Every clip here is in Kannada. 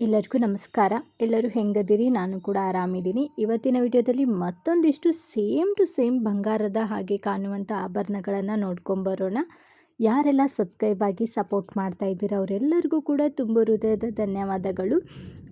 ಎಲ್ಲರಿಗೂ ನಮಸ್ಕಾರ. ಎಲ್ಲರೂ ಹೆಂಗದಿರಿ? ನಾನು ಕೂಡ ಆರಾಮಿದ್ದೀನಿ. ಇವತ್ತಿನ ವಿಡಿಯೋದಲ್ಲಿ ಮತ್ತೊಂದಿಷ್ಟು ಸೇಮ್ ಟು ಸೇಮ್ ಬಂಗಾರದ ಹಾಗೆ ಕಾಣುವಂಥ ಆಭರಣಗಳನ್ನು ನೋಡ್ಕೊಂಬರೋಣ. ಯಾರೆಲ್ಲ ಸಬ್ಸ್ಕ್ರೈಬ್ ಆಗಿ ಸಪೋರ್ಟ್ ಮಾಡ್ತಾ ಇದ್ದೀರಾ ಅವರೆಲ್ಲರಿಗೂ ಕೂಡ ತುಂಬ ಹೃದಯದ ಧನ್ಯವಾದಗಳು.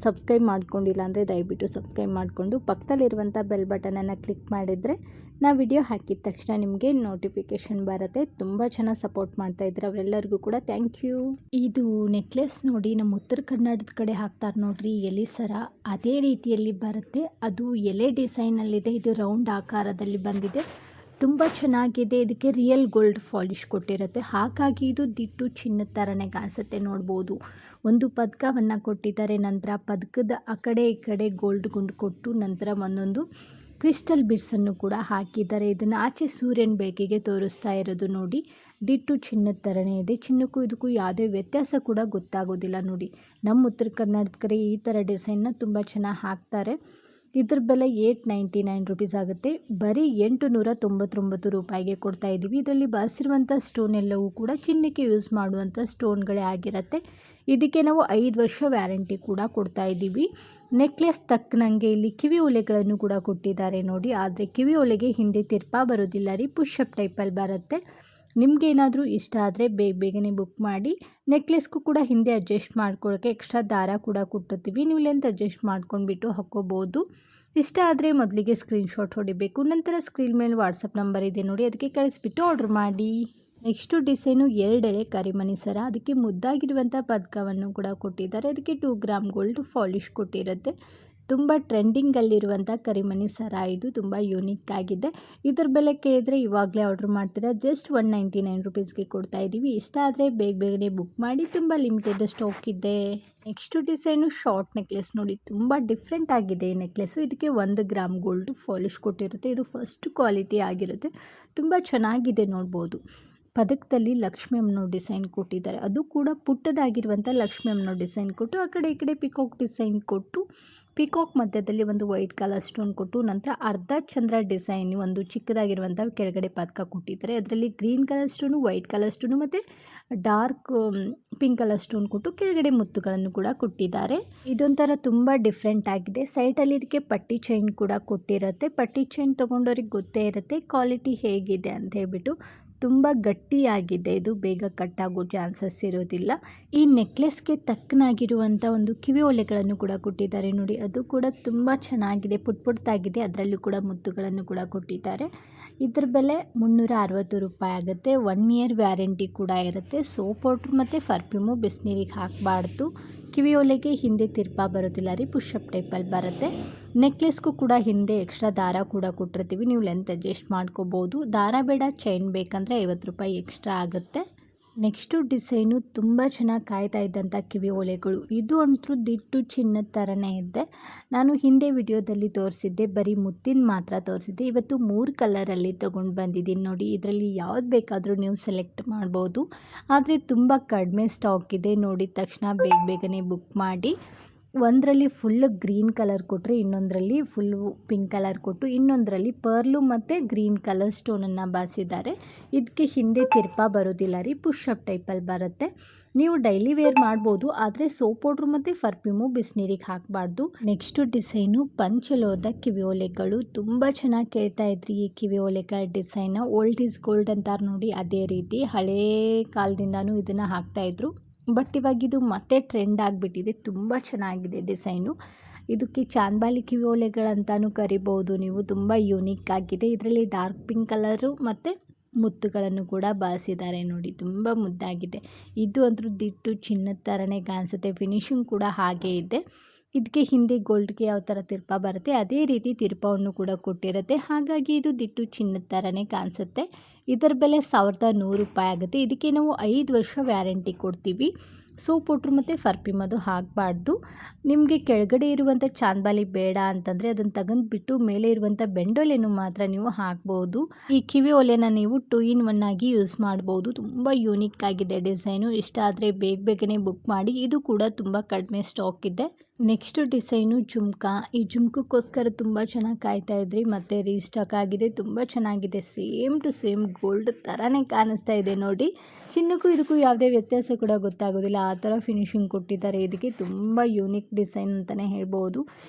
ಸಬ್ಸ್ಕ್ರೈಬ್ ಮಾಡ್ಕೊಂಡಿಲ್ಲ ಅಂದರೆ ದಯವಿಟ್ಟು ಸಬ್ಸ್ಕ್ರೈಬ್ ಮಾಡಿಕೊಂಡು ಪಕ್ಕದಲ್ಲಿರುವಂಥ ಬೆಲ್ ಬಟನನ್ನು ಕ್ಲಿಕ್ ಮಾಡಿದರೆ ನಾ ವಿಡಿಯೋ ಹಾಕಿದ ತಕ್ಷಣ ನಿಮಗೆ ನೋಟಿಫಿಕೇಷನ್ ಬರುತ್ತೆ. ತುಂಬ ಚೆನ್ನಾಗಿ ಸಪೋರ್ಟ್ ಮಾಡ್ತಾ ಇದ್ದೀರಾ ಅವರೆಲ್ಲರಿಗೂ ಕೂಡ ಥ್ಯಾಂಕ್ ಯು. ಇದು ನೆಕ್ಲೆಸ್ ನೋಡಿ, ನಮ್ಮ ಉತ್ತರ ಕನ್ನಡದ ಕಡೆ ಹಾಕ್ತಾರೆ ನೋಡ್ರಿ ಎಲೆ ಸರ, ಅದೇ ರೀತಿಯಲ್ಲಿ ಬರುತ್ತೆ. ಅದು ಎಲೆ ಡಿಸೈನಲ್ಲಿದೆ. ಇದು ರೌಂಡ್ ಆಕಾರದಲ್ಲಿ ಬಂದಿದೆ, ತುಂಬ ಚೆನ್ನಾಗಿದೆ. ಇದಕ್ಕೆ ರಿಯಲ್ ಗೋಲ್ಡ್ ಪಾಲಿಶ್ ಕೊಟ್ಟಿರುತ್ತೆ, ಹಾಗಾಗಿ ಇದು ದಿಟ್ಟು ಚಿನ್ನದ ಥರನೇ ಕಾಣಿಸುತ್ತೆ. ನೋಡ್ಬೋದು, ಒಂದು ಪದಕವನ್ನು ಕೊಟ್ಟಿದ್ದಾರೆ, ನಂತರ ಪದಕದ ಆ ಕಡೆ ಈ ಕಡೆ ಗೋಲ್ಡ್ ಗುಂಡು ಕೊಟ್ಟು ನಂತರ ಒಂದೊಂದು ಕ್ರಿಸ್ಟಲ್ ಬಿಡ್ಸನ್ನು ಕೂಡ ಹಾಕಿದ್ದಾರೆ. ಇದನ್ನು ಆಚೆ ಸೂರ್ಯನ ಬೆಳಕಿಗೆ ತೋರಿಸ್ತಾ ಇರೋದು ನೋಡಿ, ದಿಟ್ಟು ಚಿನ್ನದ ಥರನೇ ಇದೆ. ಚಿನ್ನಕ್ಕೂ ಇದಕ್ಕೂ ಯಾವುದೇ ವ್ಯತ್ಯಾಸ ಕೂಡ ಗೊತ್ತಾಗೋದಿಲ್ಲ ನೋಡಿ. ನಮ್ಮ ಉತ್ತರ ಕನ್ನಡದ ಕಡೆ ಈ ಥರ ಡಿಸೈನ್ನ ತುಂಬ ಚೆನ್ನಾಗಿ ಹಾಕ್ತಾರೆ. ಇದ್ರ ಬೆಲೆ 899 ರುಪೀಸ್ ಆಗುತ್ತೆ. ಬರೀ 899 ರೂಪಾಯಿಗೆ ಕೊಡ್ತಾ ಇದ್ದೀವಿ. ಇದರಲ್ಲಿ ಬಳಸಿರುವಂಥ ಸ್ಟೋನ್ ಎಲ್ಲವೂ ಕೂಡ ಚಿನ್ನಕ್ಕೆ ಯೂಸ್ ಮಾಡುವಂಥ ಸ್ಟೋನ್ಗಳೇ ಆಗಿರುತ್ತೆ. ಇದಕ್ಕೆ ನಾವು 5 ವರ್ಷ ವ್ಯಾರಂಟಿ ಕೂಡ ಕೊಡ್ತಾ ಇದ್ದೀವಿ. ನೆಕ್ಲೆಸ್ ತಕ್ಕನಂಗೆ ಇಲ್ಲಿ ಕಿವಿ ಒಲೆಗಳನ್ನು ಕೂಡ ಕೊಟ್ಟಿದ್ದಾರೆ ನೋಡಿ, ಆದರೆ ಕಿವಿ ಒಲೆಗೆ ಹಿಂದೆ ತಿರ್ಪ ಬರೋದಿಲ್ಲ ರೀ, ಪುಷಪ್ ಟೈಪಲ್ಲಿ ಬರುತ್ತೆ. ನಿಮಗೇನಾದರೂ ಇಷ್ಟ ಆದರೆ ಬೇಗನೆ ಬುಕ್ ಮಾಡಿ. ನೆಕ್ಲೆಸ್ಗೂ ಕೂಡ ಹಿಂದೆ ಅಡ್ಜಸ್ಟ್ ಮಾಡ್ಕೊಳ್ಳೋಕ್ಕೆ ಎಕ್ಸ್ಟ್ರಾ ದಾರ ಕೂಡ ಕೊಟ್ಟಿರ್ತೀವಿ, ನೀವು ಲೆಂತ್ ಅಡ್ಜಸ್ಟ್ ಮಾಡ್ಕೊಂಡ್ಬಿಟ್ಟು ಹಾಕ್ಕೋಬೋದು. ಇಷ್ಟ ಆದರೆ ಮೊದಲಿಗೆ ಸ್ಕ್ರೀನ್ಶಾಟ್ ಹೊಡಿಬೇಕು, ನಂತರ ಸ್ಕ್ರೀನ್ ಮೇಲೆ ವಾಟ್ಸಪ್ ನಂಬರ್ ಇದೆ ನೋಡಿ, ಅದಕ್ಕೆ ಕಳಿಸ್ಬಿಟ್ಟು ಆರ್ಡ್ರ್ ಮಾಡಿ. ನೆಕ್ಸ್ಟು ಡಿಸೈನು 2 ಎಳೆ ಕರಿಮಣಿ ಸರ, ಅದಕ್ಕೆ ಮುದ್ದಾಗಿರುವಂಥ ಪದಕವನ್ನು ಕೂಡ ಕೊಟ್ಟಿದ್ದಾರೆ. ಅದಕ್ಕೆ 2 ಗ್ರಾಮ್ ಗೋಲ್ಡ್ ಪಾಲಿಶ್ ಕೊಟ್ಟಿರುತ್ತೆ. ತುಂಬ ಟ್ರೆಂಡಿಂಗಲ್ಲಿರುವಂಥ ಕರಿಮಣಿ ಸರ ಇದು, ತುಂಬ ಯೂನಿಕ್ ಆಗಿದೆ. ಇದರ ಬೆಲೆ ಕೇಳಿದರೆ ಇವಾಗಲೇ ಆರ್ಡ್ರ್ ಮಾಡ್ತೀರಾ, ಜಸ್ಟ್ 199 ರುಪೀಸ್ಗೆ ಕೊಡ್ತಾ ಇದ್ದೀವಿ. ಇಷ್ಟ ಆದರೆ ಬೇಗನೆ ಬುಕ್ ಮಾಡಿ, ತುಂಬ ಲಿಮಿಟೆಡ್ ಸ್ಟಾಕ್ ಇದೆ. ನೆಕ್ಸ್ಟು ಡಿಸೈನು ಶಾರ್ಟ್ ನೆಕ್ಲೆಸ್ ನೋಡಿ, ತುಂಬ ಡಿಫ್ರೆಂಟ್ ಆಗಿದೆ ಈ ನೆಕ್ಲೆಸ್ಸು. ಇದಕ್ಕೆ 1 ಗ್ರಾಮ್ ಗೋಲ್ಡ್ ಪಾಲಿಶ್ ಕೊಟ್ಟಿರುತ್ತೆ. ಇದು ಫಸ್ಟ್ ಕ್ವಾಲಿಟಿ ಆಗಿರುತ್ತೆ, ತುಂಬ ಚೆನ್ನಾಗಿದೆ. ನೋಡ್ಬೋದು, ಪದಕದಲ್ಲಿ ಲಕ್ಷ್ಮಿ ಅಮ್ಮನೋ ಡಿಸೈನ್ ಕೊಟ್ಟಿದ್ದಾರೆ. ಅದು ಕೂಡ ಪುಟ್ಟದಾಗಿರುವಂಥ ಲಕ್ಷ್ಮಿ ಅಮ್ಮನೋ ಡಿಸೈನ್ ಕೊಟ್ಟು, ಆ ಕಡೆ ಈ ಕಡೆ ಪಿಕಾಕ್ ಡಿಸೈನ್ ಕೊಟ್ಟು, ಪಿಕಾಕ್ ಮಧ್ಯದಲ್ಲಿ ಒಂದು ವೈಟ್ ಕಲರ್ ಸ್ಟೋನ್ ಕೊಟ್ಟು, ನಂತರ ಅರ್ಧ ಚಂದ್ರ ಡಿಸೈನ್ ಒಂದು ಚಿಕ್ಕದಾಗಿರುವಂಥ ಕೆಳಗಡೆ ಪದಕ ಕೊಟ್ಟಿದ್ದಾರೆ. ಅದರಲ್ಲಿ green colour stone, white colour stone ಮತ್ತು ಡಾರ್ಕ್ ಪಿಂಕ್ ಕಲರ್ ಸ್ಟೋನ್ ಕೊಟ್ಟು ಕೆಳಗಡೆ ಮುತ್ತುಗಳನ್ನು ಕೂಡ ಕೊಟ್ಟಿದ್ದಾರೆ. ಇದೊಂಥರ ತುಂಬ ಡಿಫ್ರೆಂಟ್ ಆಗಿದೆ. ಸೈಡಲ್ಲಿ ಇದಕ್ಕೆ ಪಟ್ಟಿ ಚೈನ್ ಕೂಡ ಕೊಟ್ಟಿರುತ್ತೆ. ಪಟ್ಟಿ ಚೈನ್ ತೊಗೊಂಡವ್ರಿಗೆ ಗೊತ್ತೇ ಇರುತ್ತೆ ಕ್ವಾಲಿಟಿ ಹೇಗಿದೆ ಅಂತ ಹೇಳ್ಬಿಟ್ಟು. ತುಂಬ ಗಟ್ಟಿಯಾಗಿದೆ, ಇದು ಬೇಗ ಕಟ್ಟಾಗೋ ಚಾನ್ಸಸ್ ಇರೋದಿಲ್ಲ. ಈ ನೆಕ್ಲೆಸ್ಗೆ ತಕ್ಕನಾಗಿರುವಂಥ ಒಂದು ಕಿವಿ ಒಲೆಗಳನ್ನು ಕೂಡ ಕೊಟ್ಟಿದ್ದಾರೆ ನೋಡಿ, ಅದು ಕೂಡ ತುಂಬ ಚೆನ್ನಾಗಿದೆ, ಪುಟ್ಟಾಗಿದೆ. ಅದರಲ್ಲೂ ಕೂಡ ಮುತ್ತುಗಳನ್ನು ಕೂಡ ಕೊಟ್ಟಿದ್ದಾರೆ. ಇದ್ರ ಬೆಲೆ 360 ರೂಪಾಯಿ ಆಗುತ್ತೆ. 1 ಇಯರ್ ವ್ಯಾರಂಟಿ ಕೂಡ ಇರುತ್ತೆ. ಸೋಪ್ ಪೌಡ್ರ್ ಮತ್ತು ಪರ್ಫ್ಯೂಮು ಬಿಸಿನೀರಿಗೆ ಹಾಕಬಾರ್ದು. ಕಿವಿ ಒಲೆಗೆ ಹಿಂದೆ ತಿರ್ಪ ಬರೋದಿಲ್ಲ ರೀ, ಪುಷಪ್ ಟೈಪಲ್ಲಿ ಬರುತ್ತೆ. ನೆಕ್ಲೆಸ್ಗೂ ಕೂಡ ಹಿಂದೆ ಎಕ್ಸ್ಟ್ರಾ ದಾರ ಕೂಡ ಕೊಟ್ಟಿರ್ತೀವಿ, ನೀವು ಲೆಂತ್ ಅಡ್ಜಸ್ಟ್ ಮಾಡ್ಕೋಬೋದು. ದಾರ ಬೇಡ, ಚೈನ್ ಬೇಕಂದರೆ 50 ರೂಪಾಯಿ ಎಕ್ಸ್ಟ್ರಾ ಆಗುತ್ತೆ. ನೆಕ್ಸ್ಟು ಡಿಸೈನು ತುಂಬ ಚೆನ್ನಾಗಿ ಕಾಯ್ತಾ ಇದ್ದಂಥ ಕಿವಿ ಒಲೆಗಳು. ಇದು ಅಂತೂ ದಿಟ್ಟು ಚಿನ್ನದ ಥರನೇ ಇದೆ. ನಾನು ಹಿಂದೆ ವಿಡಿಯೋದಲ್ಲಿ ತೋರಿಸಿದ್ದೆ, ಬರೀ ಮುತ್ತಿನ ಮಾತ್ರ ತೋರಿಸಿದ್ದೆ. ಇವತ್ತು 3 ಕಲರಲ್ಲಿ ತೊಗೊಂಡು ಬಂದಿದ್ದೀನಿ ನೋಡಿ. ಇದರಲ್ಲಿ ಯಾವ್ದು ಬೇಕಾದರೂ ನೀವು ಸೆಲೆಕ್ಟ್ ಮಾಡ್ಬೋದು, ಆದರೆ ತುಂಬ ಕಡಿಮೆ ಸ್ಟಾಕ್ ಇದೆ. ನೋಡಿದ ತಕ್ಷಣ ಬೇಗನೆ ಬುಕ್ ಮಾಡಿ. ಒಂದರಲ್ಲಿ ಫುಲ್ ಗ್ರೀನ್ ಕಲರ್ ಕೊಟ್ಟರೆ, ಇನ್ನೊಂದರಲ್ಲಿ ಫುಲ್ಲು ಪಿಂಕ್ ಕಲರ್ ಕೊಟ್ಟು, ಇನ್ನೊಂದರಲ್ಲಿ ಪರ್ಲು ಮತ್ತು ಗ್ರೀನ್ ಕಲರ್ ಸ್ಟೋನನ್ನು ಬಾರಿಸಿದ್ದಾರೆ. ಇದಕ್ಕೆ ಹಿಂದೆ ತಿರ್ಪ ಬರೋದಿಲ್ಲ ರೀ, ಪುಷಪ್ ಟೈಪಲ್ಲಿ ಬರುತ್ತೆ. ನೀವು ಡೈಲಿ ವೇರ್ ಮಾಡ್ಬೋದು, ಆದರೆ ಸೋಪ್ ಪೌಡ್ರು ಮತ್ತು ಪರ್ಫ್ಯೂಮು ಬಿಸಿನೀರಿಗೆ ಹಾಕಬಾರ್ದು. ನೆಕ್ಸ್ಟು ಡಿಸೈನು ಪಂಚಲೋಹದ ಕಿವಿ ಒಲೆಗಳು. ತುಂಬ ಚೆನ್ನಾಗಿ ಕೇಳ್ತಾ ಇದ್ರಿ ಈ ಕಿವಿ ಒಲೆಗಳ ಡಿಸೈನ. ಓಲ್ಡ್ ಈಸ್ ಗೋಲ್ಡ್ ಅಂತಾರೆ ನೋಡಿ, ಅದೇ ರೀತಿ ಹಳೇ ಕಾಲದಿಂದನೂ ಇದನ್ನು ಹಾಕ್ತಾಯಿದ್ರು. ಬಟ್ ಇವಾಗಿದು ಮತ್ತೆ ಟ್ರೆಂಡ್ ಆಗಿಬಿಟ್ಟಿದೆ, ತುಂಬ ಚೆನ್ನಾಗಿದೆ ಡಿಸೈನು. ಇದಕ್ಕೆ ಚಾಂದ್ಬಾಲಿ ಕಿವಿ ಒಲೆಗಳಂತಲೂ ಕರಿಬೋದು ನೀವು, ತುಂಬ ಯೂನಿಕ್ ಆಗಿದೆ. ಇದರಲ್ಲಿ ಡಾರ್ಕ್ ಪಿಂಕ್ ಕಲರು ಮತ್ತು ಮುತ್ತುಗಳನ್ನು ಕೂಡ ಬಳಸಿದ್ದಾರೆ ನೋಡಿ, ತುಂಬ ಮುದ್ದಾಗಿದೆ. ಇದು ಅಂತೂ ದಿಟ್ಟು ಚಿನ್ನದ ಥರನೇ ಕಾಣಿಸುತ್ತೆ, ಫಿನಿಶಿಂಗ್ ಕೂಡ ಹಾಗೇ ಇದೆ. ಇದಕ್ಕೆ ಹಿಂದೆ ಗೋಲ್ಡ್ಗೆ ಯಾವ ಥರ ತಿರ್ಪ ಬರುತ್ತೆ ಅದೇ ರೀತಿ ತಿರ್ಪವನ್ನು ಕೂಡ ಕೊಟ್ಟಿರುತ್ತೆ, ಹಾಗಾಗಿ ಇದು ದಿಟ್ಟು ಚಿನ್ನದ ಥರನೇ ಕಾಣಿಸುತ್ತೆ. ಇದರ ಬೆಲೆ 1100 ರೂಪಾಯಿ ಆಗುತ್ತೆ. ಇದಕ್ಕೆ ನಾವು 5 ವರ್ಷ ವ್ಯಾರಂಟಿ ಕೊಡ್ತೀವಿ. ಸೋಪ್ ಪೌಡ್ರು ಮತ್ತು ಪರ್ಫ್ಯೂಮ್ ಅದು ಹಾಕಬಾರ್ದು. ನಿಮಗೆ ಕೆಳಗಡೆ ಇರುವಂಥ ಚಾಂದ್ಬಾಲಿ ಬೇಡ ಅಂತಂದರೆ ಅದನ್ನು ತೆಗೆದುಬಿಟ್ಟು ಮೇಲೆ ಇರುವಂಥ ಬೆಂಡೊಲೆಯನ್ನು ಮಾತ್ರ ನೀವು ಹಾಕ್ಬೋದು. ಈ ಕಿವಿ ಒಲೆನ ನೀವು 2 in 1 ಆಗಿ ಯೂಸ್ ಮಾಡ್ಬೋದು. ತುಂಬ ಯೂನಿಕ್ ಆಗಿದೆ ಡಿಸೈನು. ಇಷ್ಟ ಆದರೆ ಬೇಗನೆ ಬುಕ್ ಮಾಡಿ. ಇದು ಕೂಡ ತುಂಬ ಕಡಿಮೆ ಸ್ಟಾಕ್ ಇದೆ. Next design jhumka. ಈ ಜುಮ್ಕಕ್ಕೋಸ್ಕರ ತುಂಬ ಚೆನ್ನಾಗಿ ಕಾಯ್ತಾ ಇದ್ರಿ, ಮತ್ತು ರೀಸ್ಟಾಕ್ ಆಗಿದೆ. ತುಂಬ ಚೆನ್ನಾಗಿದೆ, ಸೇಮ್ ಟು ಸೇಮ್ ಗೋಲ್ಡ್ ಥರನೇ ಕಾಣಿಸ್ತಾ ಇದೆ ನೋಡಿ. ಚಿನ್ನಕ್ಕೂ ಇದಕ್ಕೂ ಯಾವುದೇ ವ್ಯತ್ಯಾಸ ಕೂಡ ಗೊತ್ತಾಗೋದಿಲ್ಲ, ಆ ಥರ ಫಿನಿಶಿಂಗ್ ಕೊಟ್ಟಿದ್ದಾರೆ. ಇದಕ್ಕೆ ತುಂಬ ಯೂನಿಕ್ ಡಿಸೈನ್ ಅಂತಲೇ ಹೇಳ್ಬೋದು.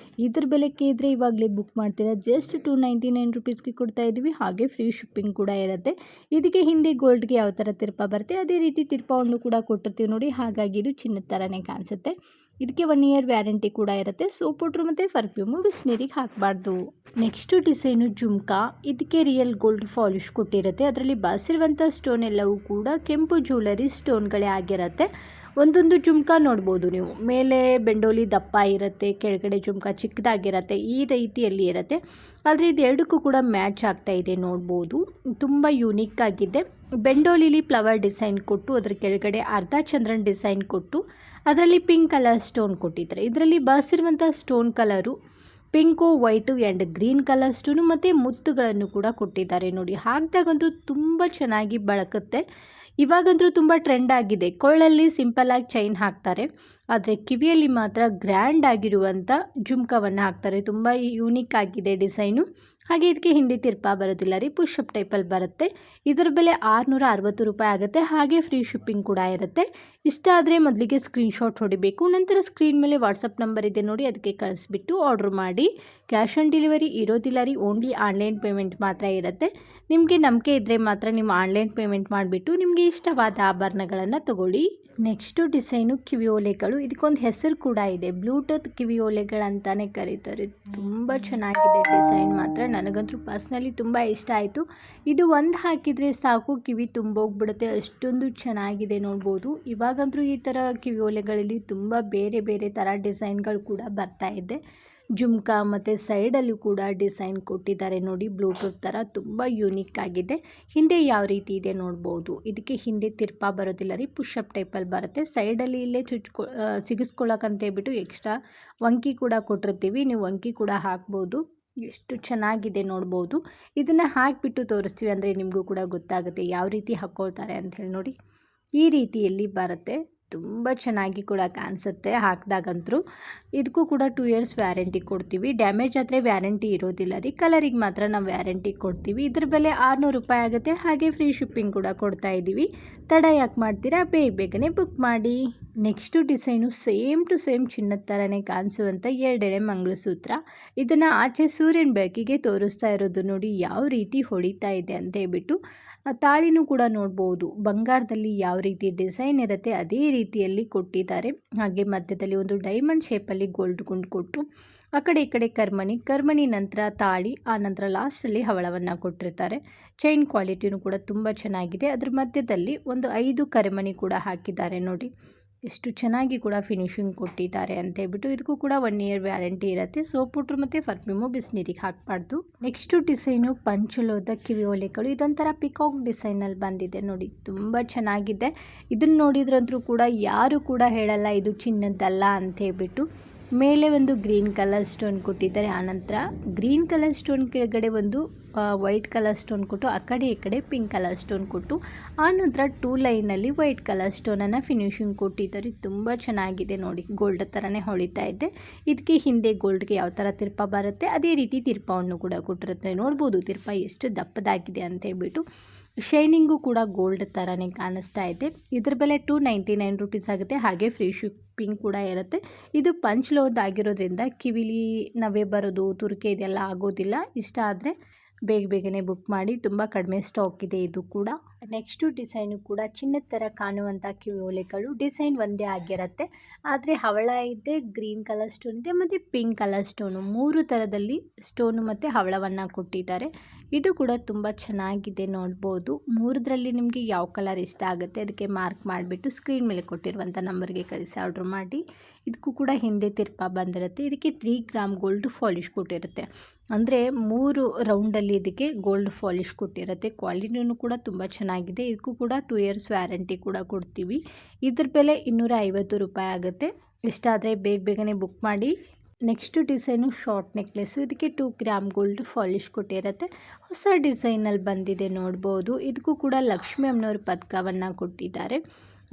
ಇದ್ರ ಬೆಲೆ ಕೇಳಿದ್ರೆ ಇವಾಗಲೇ ಬುಕ್ ಮಾಡ್ತೀರಾ, ಜಸ್ಟ್ 299 ರುಪೀಸ್ಗೆ ಕೊಡ್ತಾ ಇದ್ದೀವಿ. ಹಾಗೆ ಫ್ರೀ ಶಿಪ್ಪಿಂಗ್ ಕೂಡ ಇರುತ್ತೆ. ಇದಕ್ಕೆ ಹಿಂದೆ ಗೋಲ್ಡ್ಗೆ ಯಾವ ಥರ ತಿರ್ಪ ಬರುತ್ತೆ ಅದೇ ರೀತಿ ತಿರ್ಪವನ್ನು ಕೂಡ ಕೊಟ್ಟಿರ್ತೀವಿ ನೋಡಿ. ಹಾಗಾಗಿ ಇದು ಚಿನ್ನದ ಥರನೇ ಕಾಣಿಸುತ್ತೆ. ಇದಕ್ಕೆ 1 ಇಯರ್ ವ್ಯಾರಂಟಿ ಕೂಡ ಇರುತ್ತೆ. ಸೋಪ್ ಪೌಡ್ರು ಮತ್ತು ಪರ್ಫ್ಯೂಮು ಬಿಸಿನೀರಿಗೆ ಹಾಕಬಾರ್ದು. Next design jhumka. ಇದಕ್ಕೆ ರಿಯಲ್ ಗೋಲ್ಡ್ ಪಾಲಿಶ್ ಕೊಟ್ಟಿರುತ್ತೆ. ಅದರಲ್ಲಿ ಬಾಸಿರುವಂಥ ಸ್ಟೋನ್ ಎಲ್ಲವೂ ಕೂಡ ಕೆಂಪು ಜ್ಯುವೆಲರಿ ಸ್ಟೋನ್ಗಳೇ ಆಗಿರುತ್ತೆ. ಒಂದೊಂದು ಜುಮ್ಕಾ ನೋಡ್ಬೋದು ನೀವು, ಮೇಲೆ ಬೆಂಡೋಲಿ ದಪ್ಪ ಇರುತ್ತೆ, ಕೆಳಗಡೆ ಜುಮ್ಕಾ ಚಿಕ್ಕದಾಗಿರುತ್ತೆ, ಈ ರೀತಿಯಲ್ಲಿ ಇರುತ್ತೆ. ಆದರೆ ಇದು ಎರಡಕ್ಕೂ ಕೂಡ ಮ್ಯಾಚ್ ಆಗ್ತಾ ಇದೆ ನೋಡ್ಬೋದು. ತುಂಬ ಯೂನಿಕ್ ಆಗಿದೆ. ಬೆಂಡೋಲಿಲಿ ಫ್ಲವರ್ ಡಿಸೈನ್ ಕೊಟ್ಟು ಅದರ ಕೆಳಗಡೆ ಅರ್ಧ ಚಂದ್ರನ್ ಡಿಸೈನ್ ಕೊಟ್ಟು ಅದರಲ್ಲಿ ಪಿಂಕ್ ಕಲರ್ ಸ್ಟೋನ್ ಕೊಟ್ಟಿದ್ದಾರೆ. ಇದರಲ್ಲಿ ಬಾಸಿರುವಂಥ stone colour pink, white and green colour stone ಮತ್ತು ಮುತ್ತುಗಳನ್ನು ಕೂಡ ಕೊಟ್ಟಿದ್ದಾರೆ ನೋಡಿ. ಹಾಕಿದಾಗಂತೂ ತುಂಬ ಚೆನ್ನಾಗಿ ಬಳಕುತ್ತೆ. ಇವಾಗಂತೂ ತುಂಬ ಟ್ರೆಂಡ್ ಆಗಿದೆ. ಕೊಳ್ಳಲ್ಲಿ ಸಿಂಪಲ್ಲಾಗಿ ಚೈನ್ ಹಾಕ್ತಾರೆ, ಆದರೆ ಕಿವಿಯಲ್ಲಿ ಮಾತ್ರ ಗ್ರ್ಯಾಂಡ್ ಆಗಿರುವಂಥ ಜುಮ್ಕವನ್ನು ಹಾಕ್ತಾರೆ. ತುಂಬ ಯೂನಿಕ್ ಆಗಿದೆ ಡಿಸೈನು. ಹಾಗೆ ಇದಕ್ಕೆ ಹಿಂದೆ ತಿರ್ಪ ಬರೋದಿಲ್ಲ ರೀ, ಪುಷಪ್ ಟೈಪಲ್ಲಿ ಬರುತ್ತೆ. ಇದರ ಬೆಲೆ 660 ರೂಪಾಯಿ ಆಗುತ್ತೆ. ಹಾಗೆ ಫ್ರೀ ಶಿಪ್ಪಿಂಗ್ ಕೂಡ ಇರುತ್ತೆ. ಇಷ್ಟ ಆದರೆ ಮೊದಲಿಗೆ ಸ್ಕ್ರೀನ್ಶಾಟ್ ಹೊಡಿಬೇಕು, ನಂತರ ಸ್ಕ್ರೀನ್ ಮೇಲೆ ವಾಟ್ಸಪ್ ನಂಬರ್ ಇದೆ ನೋಡಿ, ಅದಕ್ಕೆ ಕಳಿಸ್ಬಿಟ್ಟು ಆರ್ಡ್ರ್ ಮಾಡಿ. ಕ್ಯಾಶ್ ಆನ್ ಡೆಲಿವರಿ ಇರೋದಿಲ್ಲ ರೀ, ಓನ್ಲಿ ಆನ್ಲೈನ್ ಪೇಮೆಂಟ್ ಮಾತ್ರ ಇರುತ್ತೆ. ನಿಮಗೆ ನಂಬಿಕೆ ಇದ್ದರೆ ಮಾತ್ರ ನೀವು ಆನ್ಲೈನ್ ಪೇಮೆಂಟ್ ಮಾಡಿಬಿಟ್ಟು ನಿಮಗೆ ಇಷ್ಟವಾದ ಆಭರಣಗಳನ್ನು ತಗೊಳ್ಳಿ. ನೆಕ್ಸ್ಟು ಡಿಸೈನು ಕಿವಿ ಓಲೆಗಳು. ಇದಕ್ಕೊಂದು ಹೆಸರು ಕೂಡ ಇದೆ, ಬ್ಲೂಟೂತ್ ಕಿವಿ ಓಲೆಗಳಂತಾನೆ ಕರೀತಾರೆ. ತುಂಬ ಚೆನ್ನಾಗಿದೆ ಡಿಸೈನ್ ಮಾತ್ರ. ನನಗಂತೂ ಪರ್ಸ್ನಲಿ ತುಂಬ ಇಷ್ಟ ಆಯಿತು. ಇದು ಒಂದು ಹಾಕಿದರೆ ಸಾಕು, ಕಿವಿ ತುಂಬೋಗ್ಬಿಡುತ್ತೆ, ಅಷ್ಟೊಂದು ಚೆನ್ನಾಗಿದೆ ನೋಡ್ಬೋದು. ಇವಾಗಂತೂ ಈ ಥರ ಕಿವಿ ಓಲೆಗಳಲ್ಲಿ ತುಂಬ ಬೇರೆ ಬೇರೆ ಥರ ಡಿಸೈನ್ಗಳು ಕೂಡ ಬರ್ತಾ ಇದೆ. ಜುಮ್ಕಾ ಮತ್ತು ಸೈಡಲ್ಲೂ ಕೂಡ ಡಿಸೈನ್ ಕೊಟ್ಟಿದ್ದಾರೆ ನೋಡಿ, ಬ್ಲೂಟೂತ್ ಥರ ತುಂಬ ಯೂನಿಕ್ ಆಗಿದೆ. ಹಿಂದೆ ಯಾವ ರೀತಿ ಇದೆ ನೋಡ್ಬೋದು. ಇದಕ್ಕೆ ಹಿಂದೆ ತಿರ್ಪ ಬರೋದಿಲ್ಲ ರೀ, ಪುಷಪ್ ಟೈಪಲ್ಲಿ ಬರುತ್ತೆ. ಸೈಡಲ್ಲಿ ಇಲ್ಲೇ ಸಿಗಿಸ್ಕೊಳ್ಳೋಕಂತ ಹೇಳ್ಬಿಟ್ಟು ಎಕ್ಸ್ಟ್ರಾ ವಂಕಿ ಕೂಡ ಕೊಟ್ಟಿರ್ತೀವಿ, ನೀವು ವಂಕಿ ಕೂಡ ಹಾಕ್ಬೋದು. ಎಷ್ಟು ಚೆನ್ನಾಗಿದೆ ನೋಡ್ಬೋದು. ಇದನ್ನು ಹಾಕಿಬಿಟ್ಟು ತೋರಿಸ್ತೀವಿ ಅಂದರೆ ನಿಮಗೂ ಕೂಡ ಗೊತ್ತಾಗುತ್ತೆ ಯಾವ ರೀತಿ ಹಾಕ್ಕೊಳ್ತಾರೆ ಅಂಥೇಳಿ ನೋಡಿ. ಈ ರೀತಿಯಲ್ಲಿ ಬರುತ್ತೆ, ತುಂಬ ಚೆನ್ನಾಗಿ ಕೂಡ ಕಾಣಿಸುತ್ತೆ ಹಾಕಿದಾಗಂತೂ. ಇದಕ್ಕೂ ಕೂಡ 2 ಇಯರ್ಸ್ ವ್ಯಾರಂಟಿ ಕೊಡ್ತೀವಿ. ಡ್ಯಾಮೇಜ್ ಆದರೆ ವ್ಯಾರಂಟಿ ಇರೋದಿಲ್ಲ ರೀ, ಕಲರಿಗೆ ಮಾತ್ರ ನಾವು ವ್ಯಾರಂಟಿ ಕೊಡ್ತೀವಿ. ಇದ್ರ ಬೆಲೆ 600 ರೂಪಾಯಿ ಆಗುತ್ತೆ. ಹಾಗೆ ಫ್ರೀ ಶಿಪ್ಪಿಂಗ್ ಕೂಡ ಕೊಡ್ತಾ ಇದ್ದೀವಿ. ತಡ ಯಾಕೆ ಮಾಡ್ತೀರಾ, ಬೇಗನೆ ಬುಕ್ ಮಾಡಿ. Next design same to same ಚಿನ್ನದ ಥರನೇ ಕಾಣಿಸುವಂಥ 2 ಎಳೆ ಮಂಗಳಸೂತ್ರ. ಇದನ್ನು ಆಚೆ ಸೂರ್ಯನ ಬೆಳಕಿಗೆ ತೋರಿಸ್ತಾ ಇರೋದು ನೋಡಿ, ಯಾವ ರೀತಿ ಹೊಡಿತಾ ಇದೆ ಅಂತ ಹೇಳ್ಬಿಟ್ಟು. ತಾಳಿನೂ ಕೂಡ ನೋಡ್ಬೋದು, ಬಂಗಾರದಲ್ಲಿ ಯಾವ ರೀತಿ ಡಿಸೈನ್ ಇರುತ್ತೆ ಅದೇ ರೀತಿಯಲ್ಲಿ ಕೊಟ್ಟಿದ್ದಾರೆ. ಹಾಗೆ ಮಧ್ಯದಲ್ಲಿ ಒಂದು ಡೈಮಂಡ್ ಶೇಪಲ್ಲಿ ಗೋಲ್ಡ್ ಗುಂಡು ಕೊಟ್ಟು ಆ ಕಡೆ ಈ ಕಡೆ ಕರ್ಮಣಿ ನಂತರ ತಾಳಿ, ಆ ನಂತರ ಲಾಸ್ಟಲ್ಲಿ ಹವಳವನ್ನು ಕೊಟ್ಟಿರ್ತಾರೆ. ಚೈನ್ ಕ್ವಾಲಿಟಿನೂ ಕೂಡ ತುಂಬ ಚೆನ್ನಾಗಿದೆ. ಅದ್ರ ಮಧ್ಯದಲ್ಲಿ ಒಂದು 5 ಕರ್ಮಣಿ ಕೂಡ ಹಾಕಿದ್ದಾರೆ ನೋಡಿ, ಎಷ್ಟು ಚೆನ್ನಾಗಿ ಕೂಡ ಫಿನಿಶಿಂಗ್ ಕೊಟ್ಟಿದ್ದಾರೆ ಅಂತ ಹೇಳ್ಬಿಟ್ಟು. ಇದಕ್ಕೂ ಕೂಡ 1 ಇಯರ್ ವ್ಯಾರಂಟಿ ಇರುತ್ತೆ. ಸೋಪ್ ಪೌಡ್ರು ಮತ್ತು ಪರ್ಫ್ಯೂಮು ಬಿಸಿನೀರಿಗೆ ಹಾಕಬಾರ್ದು. ನೆಕ್ಸ್ಟು ಡಿಸೈನು ಪಂಚಲೋದ ಕಿವಿ ಓಲೆಗಳು. ಇದೊಂಥರ ಪಿಕಾಕ್ ಡಿಸೈನಲ್ಲಿ ಬಂದಿದೆ ನೋಡಿ, ತುಂಬ ಚೆನ್ನಾಗಿದೆ. ಇದನ್ನು ನೋಡಿದ್ರಂತೂ ಕೂಡ ಯಾರು ಕೂಡ ಹೇಳಲ್ಲ ಇದು ಚಿನ್ನದ್ದಲ್ಲ ಅಂತ ಹೇಳ್ಬಿಟ್ಟು. ಮೇಲೆ ಒಂದು ಗ್ರೀನ್ ಕಲರ್ ಸ್ಟೋನ್ ಕೊಟ್ಟಿದ್ದಾರೆ, ಆನಂತರ ಗ್ರೀನ್ ಕಲರ್ ಸ್ಟೋನ್ ಕೆಳಗಡೆ ಒಂದು ವೈಟ್ ಕಲರ್ ಸ್ಟೋನ್ ಕೊಟ್ಟು ಆ ಕಡೆ ಈ ಕಡೆ ಪಿಂಕ್ ಕಲರ್ ಸ್ಟೋನ್ ಕೊಟ್ಟು ಆನಂತರ 2 ಲೈನಲ್ಲಿ ವೈಟ್ ಕಲರ್ ಸ್ಟೋನನ್ನು ಫಿನಿಶಿಂಗ್ ಕೊಟ್ಟಿದ್ದಾರೆ. ತುಂಬ ಚೆನ್ನಾಗಿದೆ ನೋಡಿ, ಗೋಲ್ಡ್ ಥರನೇ ಹೊಳಿತಾ ಇದೆ. ಇದಕ್ಕೆ ಹಿಂದೆ ಗೋಲ್ಡ್ಗೆ ಯಾವ ಥರ ತಿರ್ಪ ಬರುತ್ತೆ ಅದೇ ರೀತಿ ತಿರ್ಪವನ್ನು ಕೂಡ ಕೊಟ್ಟಿರುತ್ತೆ. ನೋಡ್ಬೋದು ತಿರ್ಪ ಎಷ್ಟು ದಪ್ಪದಾಗಿದೆ ಅಂತ ಹೇಳ್ಬಿಟ್ಟು. ಶೈನಿಂಗು ಕೂಡ ಗೋಲ್ಡ್ ಥರನೇ ಕಾಣಿಸ್ತಾ ಇದೆ. ಇದ್ರ ಬೆಲೆ 299 ರುಪೀಸ್ ಆಗುತ್ತೆ. ಹಾಗೆ ಫ್ರೀ ಶಿಪ್ಪಿಂಗ್ ಕೂಡ ಇರುತ್ತೆ. ಇದು ಪಂಚ್ಲೋದ್ ಆಗಿರೋದ್ರಿಂದ ಕಿವಿಲಿ ನವೆ ಬರೋದು, ತುರಿಕೆ ಇದೆಲ್ಲ ಆಗೋದಿಲ್ಲ. ಇಷ್ಟ ಆದರೆ ಬೇಗನೆ ಬುಕ್ ಮಾಡಿ, ತುಂಬ ಕಡಿಮೆ ಸ್ಟಾಕ್ ಇದೆ ಇದು ಕೂಡ. ನೆಕ್ಸ್ಟು ಡಿಸೈನು ಕೂಡ ಚಿನ್ನದ ಥರ ಕಾಣುವಂಥ ಕಿವಿ ಓಲೆಗಳು. ಡಿಸೈನ್ ಒಂದೇ ಆಗಿರುತ್ತೆ, ಆದರೆ ಹವಳ ಇದೆ, ಗ್ರೀನ್ ಕಲರ್ ಸ್ಟೋನ್ ಇದೆ ಮತ್ತು ಪಿಂಕ್ ಕಲರ್ ಸ್ಟೋನು, 3 ಥರದಲ್ಲಿ ಸ್ಟೋನು ಮತ್ತು ಹವಳವನ್ನು ಕೊಟ್ಟಿದ್ದಾರೆ. ಇದು ಕೂಡ ತುಂಬ ಚೆನ್ನಾಗಿದೆ ನೋಡ್ಬೋದು. 3ರಲ್ಲಿ ನಿಮಗೆ ಯಾವ ಕಲರ್ ಇಷ್ಟ ಆಗುತ್ತೆ ಅದಕ್ಕೆ ಮಾರ್ಕ್ ಮಾಡಿಬಿಟ್ಟು ಸ್ಕ್ರೀನ್ ಮೇಲೆ ಕೊಟ್ಟಿರುವಂಥ ನಂಬರ್ಗೆ ಕಳಿಸಿ ಆರ್ಡ್ರ್ ಮಾಡಿ. ಇದಕ್ಕೂ ಕೂಡ ಹಿಂದೆ ತಿರ್ಪ ಬಂದಿರುತ್ತೆ. ಇದಕ್ಕೆ 3 ಗ್ರಾಮ್ ಗೋಲ್ಡ್ ಪಾಲಿಶ್ ಕೊಟ್ಟಿರುತ್ತೆ, ಅಂದರೆ 3 ರೌಂಡಲ್ಲಿ ಇದಕ್ಕೆ ಗೋಲ್ಡ್ ಪಾಲಿಶ್ ಕೊಟ್ಟಿರುತ್ತೆ. ಕ್ವಾಲಿಟಿನೂ ಕೂಡ ತುಂಬ ಚೆನ್ನಾಗಿದೆ. ಇದಕ್ಕೂ ಕೂಡ 2 ಇಯರ್ಸ್ ವ್ಯಾರಂಟಿ ಕೂಡ ಕೊಡ್ತೀವಿ. ಇದ್ರ ಬೆಲೆ 250 ರೂಪಾಯಿ ಆಗುತ್ತೆ. ಇಷ್ಟ ಆದರೆ ಬೇಗನೆ ಬುಕ್ ಮಾಡಿ. Next design short necklace. ಇದಕ್ಕೆ 2 ಗ್ರಾಮ್ ಗೋಲ್ಡ್ ಪಾಲಿಶ್ ಕೊಟ್ಟಿರುತ್ತೆ. ಹೊಸ ಡಿಸೈನಲ್ಲಿ ಬಂದಿದೆ ನೋಡ್ಬೋದು. ಇದಕ್ಕೂ ಕೂಡ ಲಕ್ಷ್ಮಿ ಅಮ್ಮನವ್ರ ಪದಕವನ್ನು ಕೊಟ್ಟಿದ್ದಾರೆ.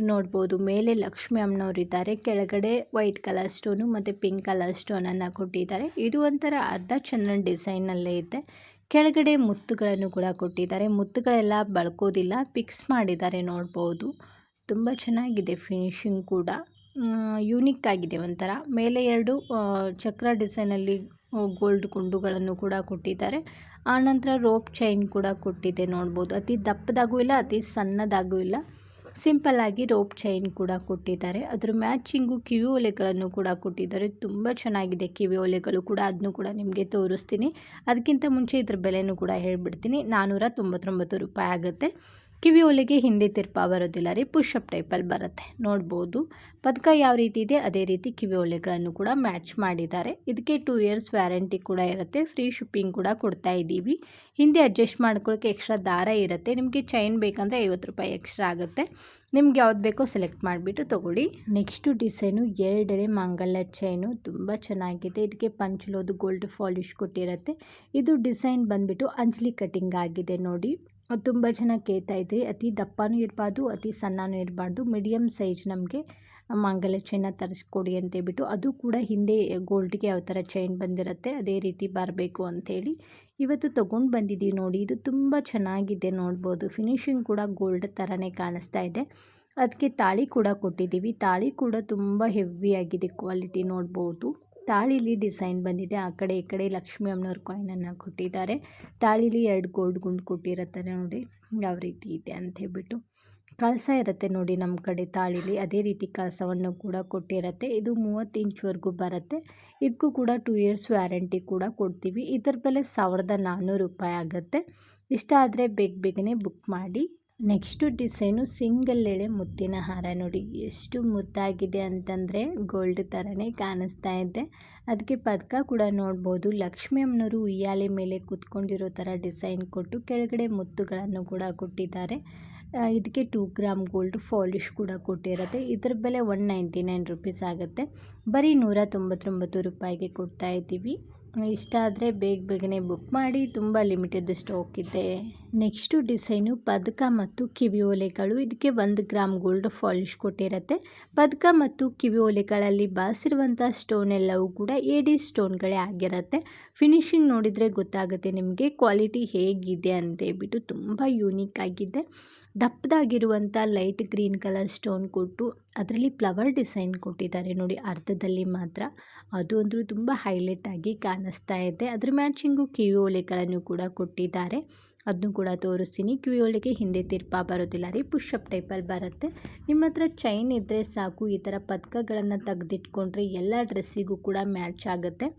ನೋಡ್ಬೋದು. ಮೇಲೆ ಲಕ್ಷ್ಮಿ ಅಮ್ಮನವ್ರು ಇದ್ದಾರೆ, ಕೆಳಗಡೆ ವೈಟ್ ಕಲರ್ ಸ್ಟೋನು ಮತ್ತು ಪಿಂಕ್ ಕಲರ್ ಸ್ಟೋನನ್ನು ಕೊಟ್ಟಿದ್ದಾರೆ. ಇದು ಒಂಥರ ಅರ್ಧ ಚಂದ್ರನ ಡಿಸೈನಲ್ಲೇ ಇದೆ. ಕೆಳಗಡೆ ಮುತ್ತುಗಳನ್ನು ಕೂಡ ಕೊಟ್ಟಿದ್ದಾರೆ. ಮುತ್ತುಗಳೆಲ್ಲ ಬಳ್ಕೋದಿಲ್ಲ, ಫಿಕ್ಸ್ ಮಾಡಿದ್ದಾರೆ ನೋಡ್ಬೋದು. ತುಂಬ ಚೆನ್ನಾಗಿದೆ ಫಿನಿಶಿಂಗ್ ಕೂಡ, ಯೂನಿಕ್ ಆಗಿದೆ ಒಂಥರ. ಮೇಲೆ 2 ಚಕ್ರ ಡಿಸೈನಲ್ಲಿ ಗೋಲ್ಡ್ ಗುಂಡುಗಳನ್ನು ಕೂಡ ಕೊಟ್ಟಿದ್ದಾರೆ. ಆನಂತರ ರೋಪ್ ಚೈನ್ ಕೂಡ ಕೊಟ್ಟಿದೆ ನೋಡ್ಬೋದು. ಅತಿ ದಪ್ಪದಾಗೂ ಇಲ್ಲ, ಅತಿ ಸಣ್ಣದಾಗೂ ಇಲ್ಲ, ಸಿಂಪಲ್ಲಾಗಿ ರೋಪ್ ಚೈನ್ ಕೂಡ ಕೊಟ್ಟಿದ್ದಾರೆ. ಅದ್ರ ಮ್ಯಾಚಿಂಗು ಕಿವಿ ಓಲೆಗಳನ್ನು ಕೂಡ ಕೊಟ್ಟಿದ್ದಾರೆ. ತುಂಬ ಚೆನ್ನಾಗಿದೆ ಕಿವಿ ಓಲೆಗಳು ಕೂಡ, ಅದನ್ನು ಕೂಡ ನಿಮಗೆ ತೋರಿಸ್ತೀನಿ. ಅದಕ್ಕಿಂತ ಮುಂಚೆ ಇದ್ರ ಬೆಲೆನೂ ಕೂಡ ಹೇಳ್ಬಿಡ್ತೀನಿ. 499 ರೂಪಾಯಿ ಆಗುತ್ತೆ. ಕಿವಿ ಓಲೆಗೆ ಹಿಂದೆ ತಿರ್ಪ ಬರೋದಿಲ್ಲ ರೀ, ಪುಷಪ್ ಟೈಪಲ್ಲಿ ಬರುತ್ತೆ ನೋಡ್ಬೋದು. ಪದಕ ಯಾವ ರೀತಿ ಇದೆ ಅದೇ ರೀತಿ ಕಿವಿ ಓಲೆಗಳನ್ನು ಕೂಡ ಮ್ಯಾಚ್ ಮಾಡಿದ್ದಾರೆ. ಇದಕ್ಕೆ 2 ಇಯರ್ಸ್ ವ್ಯಾರಂಟಿ ಕೂಡ ಇರುತ್ತೆ. ಫ್ರೀ ಶಿಪ್ಪಿಂಗ್ ಕೂಡ ಕೊಡ್ತಾ ಇದ್ದೀವಿ. ಹಿಂದೆ ಅಡ್ಜಸ್ಟ್ ಮಾಡ್ಕೊಳ್ಳೋಕ್ಕೆ ಎಕ್ಸ್ಟ್ರಾ ದಾರ ಇರುತ್ತೆ. ನಿಮಗೆ ಚೈನ್ ಬೇಕಂದರೆ 50 ರೂಪಾಯಿ ಎಕ್ಸ್ಟ್ರಾ ಆಗುತ್ತೆ. ನಿಮ್ಗೆ ಯಾವ್ದು ಬೇಕೋ ಸೆಲೆಕ್ಟ್ ಮಾಡಿಬಿಟ್ಟು ತೊಗೊಳ್ಳಿ. ನೆಕ್ಸ್ಟು ಡಿಸೈನು 2 ಎಳೆ ಮಾಂಗಲ್ಯ ಚೈನು, ತುಂಬ ಚೆನ್ನಾಗಿದೆ. ಇದಕ್ಕೆ ಪಂಚಲೋದು ಗೋಲ್ಡ್ ಪಾಲಿಶ್ ಕೊಟ್ಟಿರುತ್ತೆ. ಇದು ಡಿಸೈನ್ ಬಂದುಬಿಟ್ಟು ಅಂಜಲಿ ಕಟಿಂಗ್ ಆಗಿದೆ ನೋಡಿ. ತುಂಬ ಚೆನ್ನಾಗಿ ಕೇಳ್ತಾ ಇದ್ರಿ. ಅತಿ ದಪ್ಪನೂ ಇರಬಾರ್ದು, ಅತಿ ಸಣ್ಣನೂ ಇರಬಾರ್ದು, ಮೀಡಿಯಮ್ ಸೈಜ್ ನಮಗೆ ಮಾಂಗಲ್ಯ ಚೈನ ತರಿಸ್ಕೊಡಿ ಅಂತೇಳ್ಬಿಟ್ಟು. ಅದು ಕೂಡ ಹಿಂದೆ ಗೋಲ್ಡ್ಗೆ ಯಾವ ಥರ ಚೈನ್ ಬಂದಿರುತ್ತೆ ಅದೇ ರೀತಿ ಬರಬೇಕು ಅಂಥೇಳಿ ಇವತ್ತು ತೊಗೊಂಡು ಬಂದಿದ್ದೀವಿ ನೋಡಿ. ಇದು ತುಂಬ ಚೆನ್ನಾಗಿದೆ ನೋಡ್ಬೋದು. ಫಿನಿಶಿಂಗ್ ಕೂಡ ಗೋಲ್ಡ್ ಥರನೇ ಕಾಣಿಸ್ತಾ ಇದೆ. ಅದಕ್ಕೆ ತಾಳಿ ಕೂಡ ಕೊಟ್ಟಿದ್ದೀವಿ. ತಾಳಿ ಕೂಡ ತುಂಬ ಹೆವಿಯಾಗಿದೆ, ಕ್ವಾಲಿಟಿ ನೋಡ್ಬೋದು. ತಾಳಿಲಿ ಡಿಸೈನ್ ಬಂದಿದೆ. ಆ ಕಡೆ ಈ ಕಡೆ ಲಕ್ಷ್ಮಿ ಅಮ್ಮನವ್ರ ಕಾಯಿನನ್ನು ಕೊಟ್ಟಿದ್ದಾರೆ. ತಾಳಿಲಿ 2 ಗೋಲ್ಡ್ ಗುಂಡು ಕೊಟ್ಟಿರುತ್ತಾರೆ ನೋಡಿ ಯಾವ ರೀತಿ ಇದೆ ಅಂತ ಹೇಳ್ಬಿಟ್ಟು. ಕಳಸ ಇರುತ್ತೆ ನೋಡಿ ನಮ್ಮ ಕಡೆ ತಾಳಿಲಿ, ಅದೇ ರೀತಿ ಕಳಸವನ್ನು ಕೂಡ ಕೊಟ್ಟಿರುತ್ತೆ. ಇದು 30 ಇಂಚ್ವರೆಗೂ ಬರುತ್ತೆ. ಇದಕ್ಕೂ ಕೂಡ 2 ಇಯರ್ಸ್ ವ್ಯಾರಂಟಿ ಕೂಡ ಕೊಡ್ತೀವಿ. ಇದರ ಬೆಲೆ 1400 ರೂಪಾಯಿ ಆಗುತ್ತೆ. ಇಷ್ಟ ಆದರೆ ಬೇಗನೆ ಬುಕ್ ಮಾಡಿ. ನೆಕ್ಸ್ಟು ಡಿಸೈನು ಸಿಂಗಲ್ ಎಳೆ ಮುತ್ತಿನ ಹಾರ ನೋಡಿ, ಎಷ್ಟು ಮುದ್ದಾಗಿದೆ ಅಂತಂದರೆ ಗೋಲ್ಡ್ ಥರನೇ ಕಾಣಿಸ್ತಾ ಇದೆ. ಅದಕ್ಕೆ ಪದಕ ಕೂಡ ನೋಡ್ಬೋದು. ಲಕ್ಷ್ಮಿ ಅಮ್ಮನವರು ಉಯ್ಯಾಲೆ ಮೇಲೆ ಕೂತ್ಕೊಂಡಿರೋ ಥರ ಡಿಸೈನ್ ಕೊಟ್ಟು ಕೆಳಗಡೆ ಮುತ್ತುಗಳನ್ನು ಕೂಡ ಕೊಟ್ಟಿದ್ದಾರೆ. ಇದಕ್ಕೆ 2 ಗ್ರಾಮ್ ಗೋಲ್ಡ್ ಪಾಲಿಶ್ ಕೂಡ ಕೊಟ್ಟಿರುತ್ತೆ. ಇದರ ಬೆಲೆ 199 ರೂಪೀಸ್ ಆಗುತ್ತೆ. ಬರೀ 199 ರೂಪಾಯಿಗೆ ಕೊಡ್ತಾ ಇದ್ದೀವಿ. ಇಷ್ಟ ಆದರೆ ಬೇಗನೆ ಬುಕ್ ಮಾಡಿ, ತುಂಬ ಲಿಮಿಟೆಡ್ ಸ್ಟಾಕ್ ಇದೆ. ನೆಕ್ಸ್ಟು ಡಿಸೈನು ಪದಕ ಮತ್ತು ಕಿವಿ ಓಲೆಗಳು. ಇದಕ್ಕೆ 1 ಗ್ರಾಮ್ ಗೋಲ್ಡ್ ಪಾಲಿಶ್ ಕೊಟ್ಟಿರುತ್ತೆ. ಪದಕ ಮತ್ತು ಕಿವಿ ಓಲೆಗಳಲ್ಲಿ ಬಾಸಿರುವಂಥ ಸ್ಟೋನ್ ಎಲ್ಲವೂ ಕೂಡ ಏಡಿ ಸ್ಟೋನ್ಗಳೇ ಆಗಿರುತ್ತೆ. ಫಿನಿಶಿಂಗ್ ನೋಡಿದರೆ ಗೊತ್ತಾಗುತ್ತೆ ನಿಮಗೆ ಕ್ವಾಲಿಟಿ ಹೇಗಿದೆ ಅಂತೇಳ್ಬಿಟ್ಟು. ತುಂಬ ಯೂನಿಕ್ ಆಗಿದೆ. ದಪ್ಪದಾಗಿರುವಂಥ ಲೈಟ್ ಗ್ರೀನ್ ಕಲರ್ ಸ್ಟೋನ್ ಕೊಟ್ಟು ಅದರಲ್ಲಿ ಫ್ಲವರ್ ಡಿಸೈನ್ ಕೊಟ್ಟಿದ್ದಾರೆ ನೋಡಿ, ಅರ್ಧದಲ್ಲಿ ಮಾತ್ರ. ಅದು ಅಂದರೂ ತುಂಬ ಹೈಲೈಟ್ ಆಗಿ ಕಾಣಿಸ್ತಾ ಇದೆ. ಅದ್ರ ಮ್ಯಾಚಿಂಗು ಕಿವಿ ಓಲೆಗಳನ್ನು ಕೂಡ ಕೊಟ್ಟಿದ್ದಾರೆ. ಅದನ್ನು ಕೂಡ ತೋರಿಸ್ತೀನಿ. ಕಿವಿ ಓಲೆಗೆ ಹಿಂದೆ ತಿರ್ಪ ಬರೋದಿಲ್ಲ ರೀ, ಪುಷಪ್ ಟೈಪಲ್ಲಿ ಬರುತ್ತೆ. ನಿಮ್ಮ ಹತ್ರ ಚೈನ್ ಇದ್ದರೆ ಸಾಕು, ಈ ಥರ ಪದಕಗಳನ್ನು ತೆಗೆದಿಟ್ಕೊಂಡ್ರೆ ಎಲ್ಲ ಡ್ರೆಸ್ಸಿಗೂ ಕೂಡ ಮ್ಯಾಚ್ ಆಗುತ್ತೆ.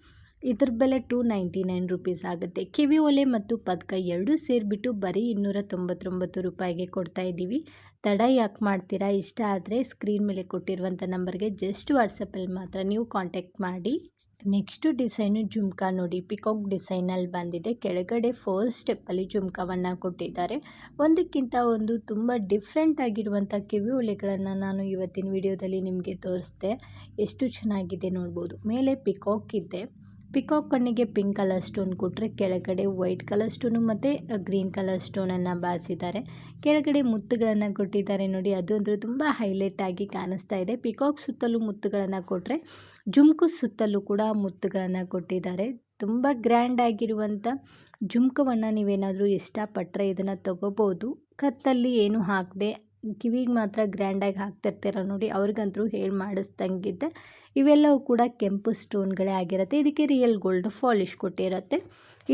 ಇದ್ರ ಬೆಲೆ 299 ರೂಪೀಸ್ ಆಗುತ್ತೆ. ಕಿವಿ ಓಲೆ ಮತ್ತು ಪದಕ 2 ಸೇರಿಬಿಟ್ಟು ಬರೀ 299 ರೂಪಾಯಿಗೆ ಕೊಡ್ತಾ ಇದ್ದೀವಿ. ತಡ ಯಾಕೆ ಮಾಡ್ತೀರಾ? ಇಷ್ಟ ಆದರೆ ಸ್ಕ್ರೀನ್ ಮೇಲೆ ಕೊಟ್ಟಿರುವಂಥ ನಂಬರ್ಗೆ ಜಸ್ಟ್ ವಾಟ್ಸಪ್ಪಲ್ಲಿ ಮಾತ್ರ ನೀವು ಕಾಂಟ್ಯಾಕ್ಟ್ ಮಾಡಿ. ನೆಕ್ಸ್ಟು ಡಿಸೈನು ಜುಮ್ಕಾ ನೋಡಿ, ಪಿಕಾಕ್ ಡಿಸೈನಲ್ಲಿ ಬಂದಿದೆ. ಕೆಳಗಡೆ 4 ಸ್ಟೆಪ್ಪಲ್ಲಿ ಜುಮ್ಕಾವನ್ನು ಕೊಟ್ಟಿದ್ದಾರೆ. ಒಂದಕ್ಕಿಂತ ಒಂದು ತುಂಬ ಡಿಫ್ರೆಂಟ್ ಆಗಿರುವಂಥ ಕಿವಿ ಓಲೆಗಳನ್ನು ನಾನು ಇವತ್ತಿನ ವಿಡಿಯೋದಲ್ಲಿ ನಿಮಗೆ ತೋರಿಸ್ದೆ. ಎಷ್ಟು ಚೆನ್ನಾಗಿದೆ ನೋಡ್ಬೋದು. ಮೇಲೆ ಪಿಕಾಕ್ ಇದೆ. ಪಿಕಾಕ್ ಕಣ್ಣಿಗೆ ಪಿಂಕ್ ಕಲರ್ ಸ್ಟೋನ್ ಕೊಟ್ಟರೆ ಕೆಳಗಡೆ ವೈಟ್ ಕಲರ್ ಸ್ಟೋನು ಮತ್ತು ಗ್ರೀನ್ ಕಲರ್ ಸ್ಟೋನನ್ನು ಬಾರಿಸಿದ್ದಾರೆ. ಕೆಳಗಡೆ ಮುತ್ತುಗಳನ್ನು ಕೊಟ್ಟಿದ್ದಾರೆ ನೋಡಿ, ಅದು ಅಂದರೆ ತುಂಬ ಹೈಲೈಟ್ ಆಗಿ ಕಾಣಿಸ್ತಾ ಇದೆ. ಪಿಕಾಕ್ ಸುತ್ತಲೂ ಮುತ್ತುಗಳನ್ನು ಕೊಟ್ಟರೆ ಜುಮ್ಕು ಸುತ್ತಲೂ ಕೂಡ ಮುತ್ತುಗಳನ್ನು ಕೊಟ್ಟಿದ್ದಾರೆ. ತುಂಬ ಗ್ರ್ಯಾಂಡ್ ಆಗಿರುವಂಥ ಜುಮ್ಕವನ್ನು ನೀವೇನಾದರೂ ಇಷ್ಟಪಟ್ಟರೆ ಇದನ್ನು ತೊಗೋಬೋದು. ಕತ್ತಲ್ಲಿ ಏನು ಹಾಕದೆ ಕಿವಿಗೆ ಮಾತ್ರ ಗ್ರ್ಯಾಂಡಾಗಿ ಹಾಕ್ತಿರ್ತೀರ ನೋಡಿ, ಅವ್ರಿಗಂತೂ ಹೇಳಿ ಮಾಡಿಸ್ದಂಗಿದೆ. ಇವೆಲ್ಲವೂ ಕೂಡ ಕೆಂಪು ಸ್ಟೋನ್ಗಳೇ ಆಗಿರುತ್ತೆ. ಇದಕ್ಕೆ ರಿಯಲ್ ಗೋಲ್ಡ್ ಪಾಲಿಶ್ ಕೊಟ್ಟಿರುತ್ತೆ.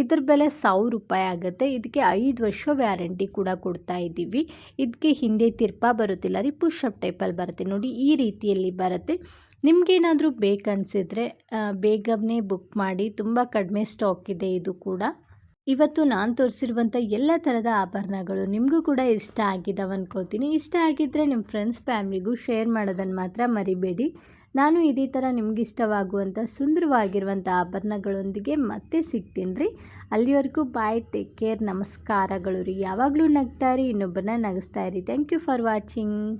ಇದ್ರ ಬೆಲೆ 1000 ರೂಪಾಯಿ ಆಗುತ್ತೆ. ಇದಕ್ಕೆ 5 ವರ್ಷ ವ್ಯಾರಂಟಿ ಕೂಡ ಕೊಡ್ತಾ ಇದ್ದೀವಿ. ಇದಕ್ಕೆ ಹಿಂದೆ ತಿರ್ಪ ಬರುತ್ತಿಲ್ಲ ರೀ, ಪುಷಪ್ ಟೈಪಲ್ಲಿ ಬರುತ್ತೆ ನೋಡಿ, ಈ ರೀತಿಯಲ್ಲಿ ಬರುತ್ತೆ. ನಿಮಗೇನಾದರೂ ಬೇಕನ್ಸಿದ್ರೆ ಬೇಗನೆ ಬುಕ್ ಮಾಡಿ. ತುಂಬ ಕಡಿಮೆ ಸ್ಟಾಕ್ ಇದೆ ಇದು ಕೂಡ. ಇವತ್ತು ನಾನು ತೋರಿಸಿರುವಂಥ ಎಲ್ಲ ಥರದ ಆಭರಣಗಳು ನಿಮಗೂ ಕೂಡ ಇಷ್ಟ ಆಗಿದ್ದಾವೆ ಅಂದ್ಕೊಳ್ತೀನಿ. ಇಷ್ಟ ಆಗಿದ್ದರೆ ನಿಮ್ಮ ಫ್ರೆಂಡ್ಸ್ ಫ್ಯಾಮ್ಲಿಗೂ ಶೇರ್ ಮಾಡೋದನ್ನು ಮಾತ್ರ ಮರಿಬೇಡಿ. ನಾನು ಇದೇ ಥರ ನಿಮಗಿಷ್ಟವಾಗುವಂಥ ಸುಂದರವಾಗಿರುವಂಥ ಆಭರಣಗಳೊಂದಿಗೆ ಮತ್ತೆ ಸಿಗ್ತೀನಿ ರೀ. ಅಲ್ಲಿವರೆಗೂ ಬಾಯ್, ಟೇಕ್ ಕೇರ್, ನಮಸ್ಕಾರಗಳು ರೀ. ಯಾವಾಗಲೂ ನಗ್ತಾ ಇರಿ, ಇನ್ನೊಬ್ಬರನ್ನ ನಗಿಸ್ತಾ ಇರಿ. Thank you for watching.